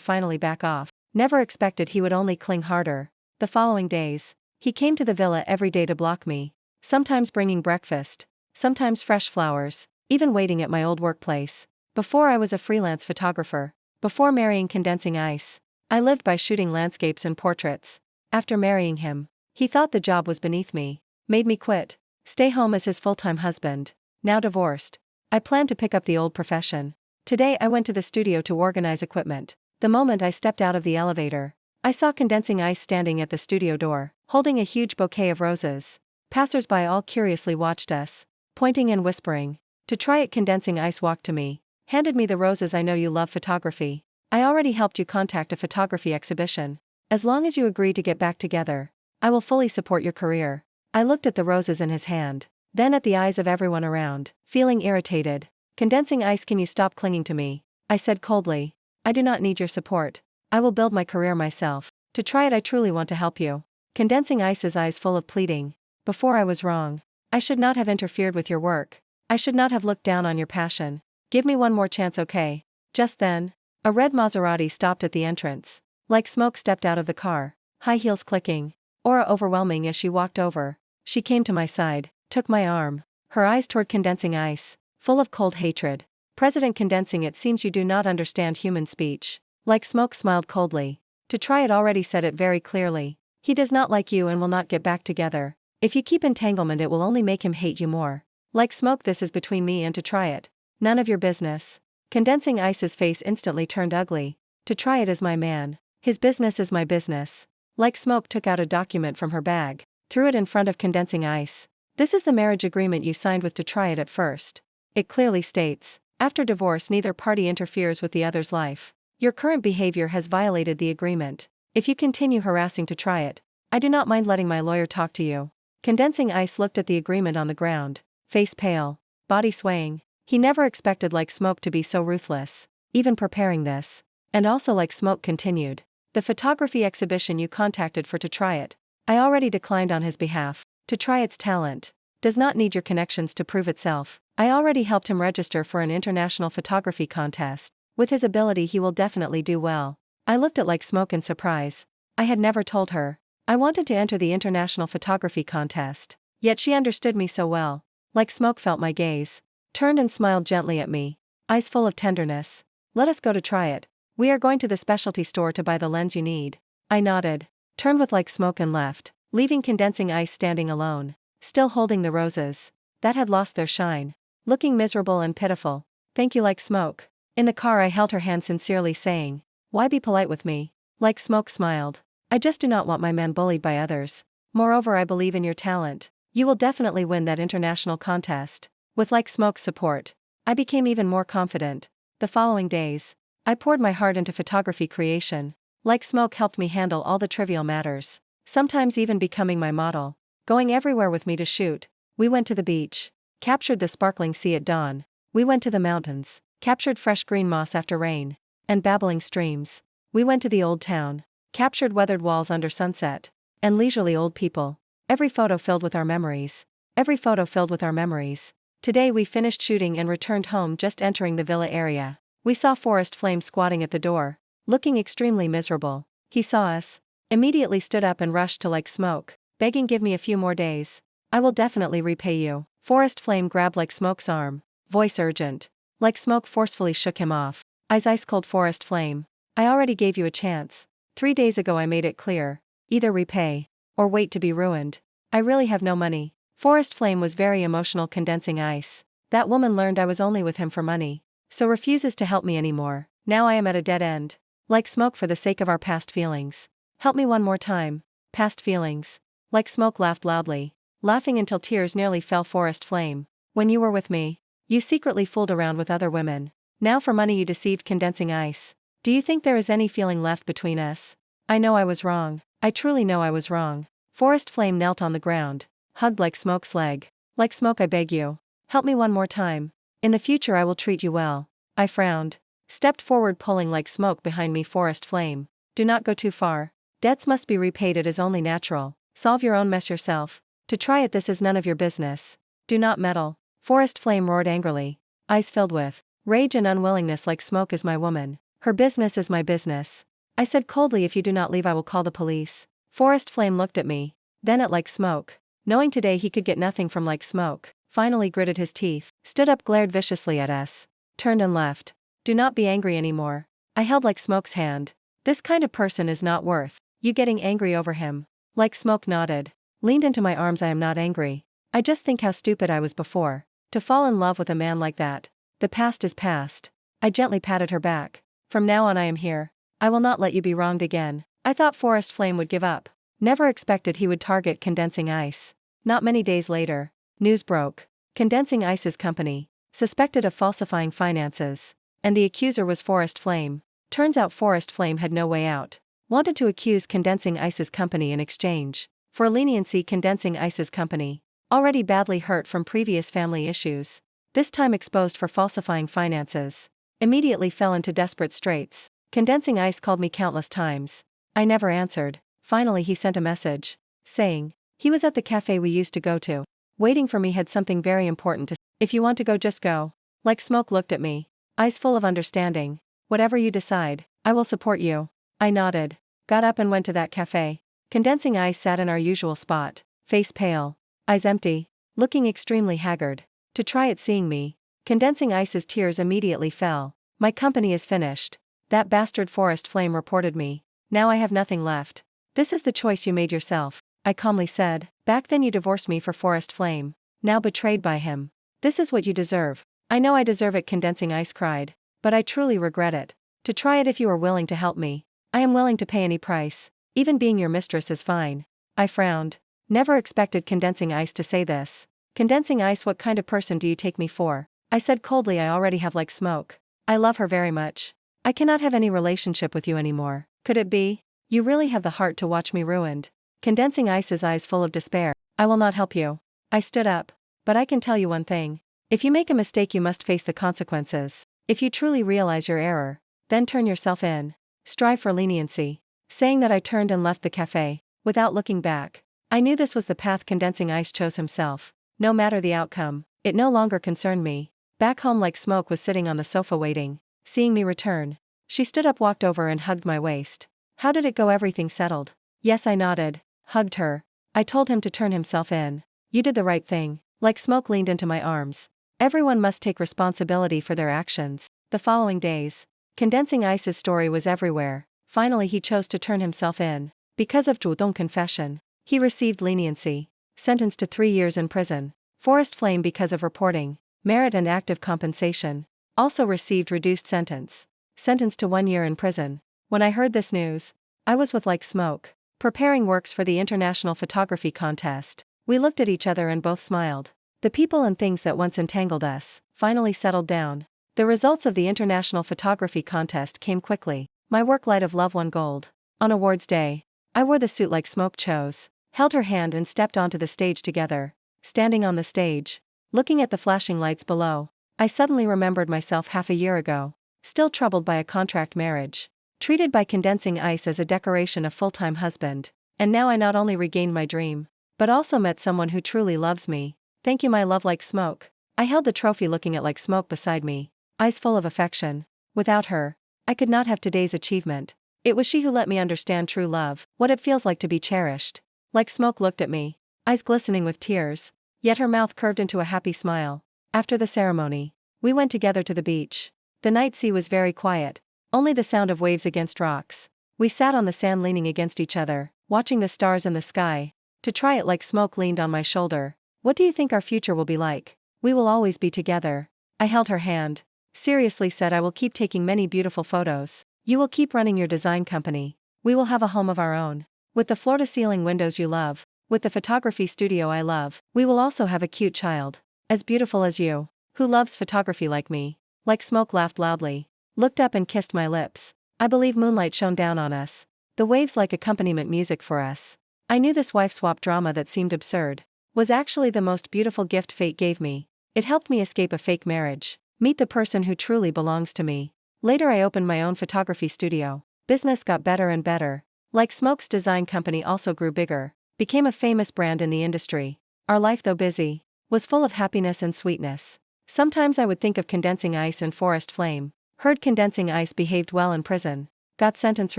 finally back off. Never expected he would only cling harder. The following days, he came to the villa every day to block me. Sometimes bringing breakfast, sometimes fresh flowers, even waiting at my old workplace. Before I was a freelance photographer. Before marrying condensing ice, I lived by shooting landscapes and portraits. After marrying him, he thought the job was beneath me. Made me quit. Stay home as his full-time husband. Now divorced. I plan to pick up the old profession. Today I went to the studio to organize equipment. The moment I stepped out of the elevator, I saw condensing ice standing at the studio door, holding a huge bouquet of roses. Passers-by all curiously watched us, pointing and whispering. To try it, condensing ice walked to me, handed me the roses. I know you love photography. I already helped you contact a photography exhibition. As long as you agree to get back together, I will fully support your career. I looked at the roses in his hand, then at the eyes of everyone around, feeling irritated. Condensing ice, can you stop clinging to me? I said coldly. I do not need your support. I will build my career myself. To try it, I truly want to help you. Condensing ice's eyes full of pleading. Before I was wrong. I should not have interfered with your work. I should not have looked down on your passion. Give me one more chance, okay? Just then, a red Maserati stopped at the entrance. Like smoke stepped out of the car, high heels clicking, aura overwhelming as she walked over. She came to my side, took my arm, her eyes toward condensing ice, full of cold hatred. President Condensing, it seems you do not understand human speech. Like smoke smiled coldly. To try it already said it very clearly. He does not like you and will not get back together. If you keep entanglement, it will only make him hate you more. Like smoke, this is between me and to try it. None of your business. Condensing ice's face instantly turned ugly. To try it is my man. His business is my business. Like smoke took out a document from her bag, threw it in front of condensing ice. This is the marriage agreement you signed with to try it at first. It clearly states, after divorce neither party interferes with the other's life. Your current behavior has violated the agreement. If you continue harassing to try it, I do not mind letting my lawyer talk to you. Condensing ice looked at the agreement on the ground, face pale, body swaying. He never expected Like Smoke to be so ruthless, even preparing this. And also Like Smoke continued. The photography exhibition you contacted for to try it, I already declined on his behalf. To try its talent does not need your connections to prove itself. I already helped him register for an international photography contest. With his ability he will definitely do well. I looked at Like Smoke in surprise. I had never told her I wanted to enter the international photography contest. Yet she understood me so well. Like Smoke felt my gaze, turned and smiled gently at me, eyes full of tenderness. Let us go to try it. We are going to the specialty store to buy the lens you need. I nodded, turned with Like Smoke and left, leaving condensing ice standing alone, still holding the roses that had lost their shine, looking miserable and pitiful. Thank you, Like Smoke. In the car I held her hand sincerely, saying, why be polite with me? Like Smoke smiled. I just do not want my man bullied by others. Moreover, I believe in your talent. You will definitely win that international contest. With Like Smoke's support, I became even more confident. The following days, I poured my heart into photography creation. Like Smoke helped me handle all the trivial matters, sometimes even becoming my model, going everywhere with me to shoot. We went to the beach, captured the sparkling sea at dawn. We went to the mountains, captured fresh green moss after rain, and babbling streams. We went to the old town, captured weathered walls under sunset, and leisurely old people. Every photo filled with our memories. Every photo filled with our memories. Today we finished shooting and returned home. Just entering the villa area, we saw Forest Flame squatting at the door, looking extremely miserable. He saw us, immediately stood up and rushed to Like Smoke, begging, give me a few more days. I will definitely repay you. Forest Flame grabbed Like Smoke's arm, voice urgent. Like Smoke forcefully shook him off, eyes ice cold. Forest Flame, I already gave you a chance. 3 days ago I made it clear, either repay, or wait to be ruined. I really have no money. Forest Flame was very emotional. Condensing ice. That woman learned I was only with him for money, so refuses to help me anymore. Now I am at a dead end. Like Smoke, for the sake of our past feelings, help me one more time. Past feelings. Like Smoke laughed loudly, laughing until tears nearly fell. Forest Flame, when you were with me, you secretly fooled around with other women. Now for money you deceived. Condensing ice. Do you think there is any feeling left between us? I know I was wrong. I truly know I was wrong. Forest Flame knelt on the ground, hugged Like Smoke's leg. Like Smoke, I beg you, help me one more time. In the future I will treat you well. I frowned, stepped forward, pulling Like Smoke behind me. Forest Flame, do not go too far. Debts must be repaid. It is only natural. Solve your own mess yourself. To try it, this is none of your business. Do not meddle. Forest Flame roared angrily. Eyes filled with rage and unwillingness. Like Smoke is my woman. Her business is my business. I said coldly, if you do not leave I will call the police. Forest Flame looked at me, then at Like Smoke. Knowing today he could get nothing from Like Smoke, finally gritted his teeth, stood up, glared viciously at us, turned and left. Do not be angry anymore. I held Like Smoke's hand. This kind of person is not worth you getting angry over him. Like Smoke nodded, leaned into my arms. I am not angry. I just think how stupid I was before, to fall in love with a man like that. The past is past. I gently patted her back. From now on I am here. I will not let you be wronged again. I thought Forest Flame would give up. Never expected he would target Condensing Ice. Not many days later, news broke. Condensing Ice's company, suspected of falsifying finances. And the accuser was Forest Flame. Turns out Forest Flame had no way out. Wanted to accuse Condensing Ice's company in exchange for leniency. Condensing Ice's company, already badly hurt from previous family issues, this time exposed for falsifying finances, immediately fell into desperate straits. Condensing Ice called me countless times. I never answered. Finally he sent a message, saying he was at the cafe we used to go to, waiting for me, had something very important to say. If you want to go, just go. Like Smoke looked at me, eyes full of understanding. Whatever you decide, I will support you. I nodded, got up and went to that cafe. Condensing Ice sat in our usual spot, face pale, eyes empty, looking extremely haggard. To try it seeing me, Condensing Ice's tears immediately fell. My company is finished. That bastard Forest Flame reported me. Now I have nothing left. This is the choice you made yourself, I calmly said. Back then you divorced me for Forest Flame. Now betrayed by him. This is what you deserve. I know I deserve it, Condensing Ice cried. But I truly regret it. To try it if you are willing to help me. I am willing to pay any price. Even being your mistress is fine. I frowned. Never expected Condensing Ice to say this. Condensing Ice, what kind of person do you take me for? I said coldly, I already have Like Smoke. I love her very much. I cannot have any relationship with you anymore. Could it be? You really have the heart to watch me ruined. Condensing Ice's eyes full of despair. I will not help you. I stood up. But I can tell you one thing. If you make a mistake you must face the consequences. If you truly realize your error, then turn yourself in. Strive for leniency. Saying that I turned and left the cafe, without looking back. I knew this was the path Condensing Ice chose himself. No matter the outcome, it no longer concerned me. Back home Like Smoke was sitting on the sofa waiting, seeing me return. She stood up, walked over and hugged my waist. How did it go? Everything settled? Yes, I nodded, hugged her. I told him to turn himself in. You did the right thing. Like Smoke leaned into my arms. Everyone must take responsibility for their actions. The following days, Condensing Ice's story was everywhere. Finally he chose to turn himself in. Because of Zhudong confession, he received leniency. Sentenced to 3 years in prison. Forest Flame because of reporting, merit and active compensation. Also received reduced sentence. Sentenced to 1 year in prison. When I heard this news, I was with Like Smoke, preparing works for the International Photography Contest. We looked at each other and both smiled. The people and things that once entangled us finally settled down. The results of the International Photography Contest came quickly. My work Light of Love won gold. On awards day, I wore the suit Like Smoke chose, held her hand and stepped onto the stage together. Standing on the stage, looking at the flashing lights below, I suddenly remembered myself half a year ago, still troubled by a contract marriage, treated by Condensing Ice as a decoration of full-time husband, and now I not only regained my dream, but also met someone who truly loves me. Thank you, my love. Like Smoke. I held the trophy looking at Like Smoke beside me, eyes full of affection. Without her, I could not have today's achievement. It was she who let me understand true love, what it feels like to be cherished. Like Smoke looked at me, eyes glistening with tears, yet her mouth curved into a happy smile. After the ceremony, we went together to the beach. The night sea was very quiet, only the sound of waves against rocks. We sat on the sand leaning against each other, watching the stars in the sky. To try it, Like Smoke leaned on my shoulder. What do you think our future will be like? We will always be together. I held her hand. Seriously said, I will keep taking many beautiful photos. You will keep running your design company. We will have a home of our own. With the floor-to-ceiling windows you love. With the photography studio I love. We will also have a cute child. As beautiful as you. Who loves photography like me. Like Smoke laughed loudly. Looked up and kissed my lips. I believe moonlight shone down on us. The waves like accompaniment music for us. I knew this wife swap drama that seemed absurd was actually the most beautiful gift fate gave me. It helped me escape a fake marriage. Meet the person who truly belongs to me. Later I opened my own photography studio. Business got better and better. Like Smoke's design company also grew bigger. Became a famous brand in the industry. Our life, though busy, was full of happiness and sweetness. Sometimes I would think of condensing ice and forest flame. Heard condensing ice behaved well in prison. Got sentence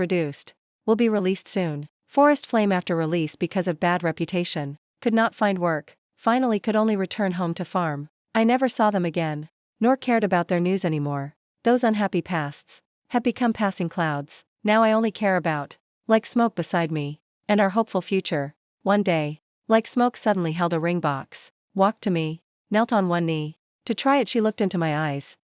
reduced. Will be released soon. Forest flame after release because of bad reputation. Could not find work. Finally could only return home to farm. I never saw them again. Nor cared about their news anymore. Those unhappy pasts have become passing clouds. Now I only care about, like smoke beside me, and our hopeful future. One day, like smoke suddenly held a ring box, walked to me, knelt on one knee. To try it she looked into my eyes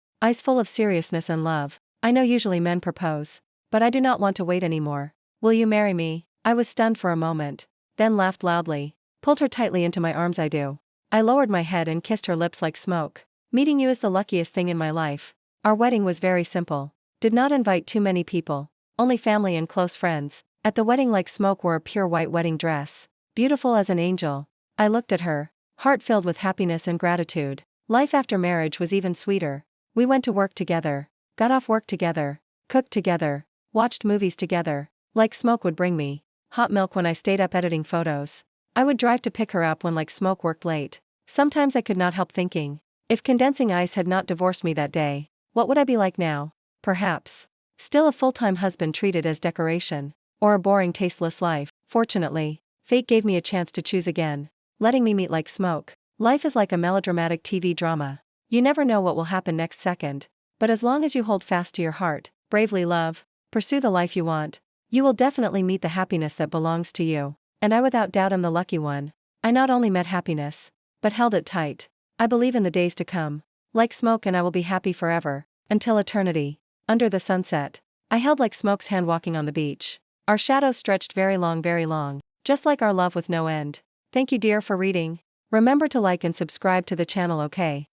full of seriousness and love. I know usually men propose, but I do not want to wait anymore. Will you marry me? I was stunned for a moment, then laughed loudly, pulled her tightly into my arms. I do. I lowered my head and kissed her lips like smoke. Meeting you is the luckiest thing in my life. Our wedding was very simple. Did not invite too many people, only family and close friends. At the wedding like smoke wore a pure white wedding dress, beautiful as an angel. I looked at her, heart filled with happiness and gratitude. Life after marriage was even sweeter. We went to work together, got off work together, cooked together, watched movies together. Like smoke would bring me hot milk when I stayed up editing photos. I would drive to pick her up when like smoke worked late. Sometimes I could not help thinking, if condensing ice had not divorced me that day, what would I be like now? Perhaps still a full-time husband treated as decoration, or a boring tasteless life. Fortunately, fate gave me a chance to choose again, letting me meet like smoke. Life is like a melodramatic TV drama. You never know what will happen next second, but as long as you hold fast to your heart, bravely love, pursue the life you want, you will definitely meet the happiness that belongs to you. And I without doubt am the lucky one. I not only met happiness, but held it tight. I believe in the days to come. Like smoke and I will be happy forever, until eternity. Under the sunset, I held like smoke's hand walking on the beach. Our shadows stretched very long, just like our love with no end. Thank you dear for reading. Remember to like and subscribe to the channel, okay?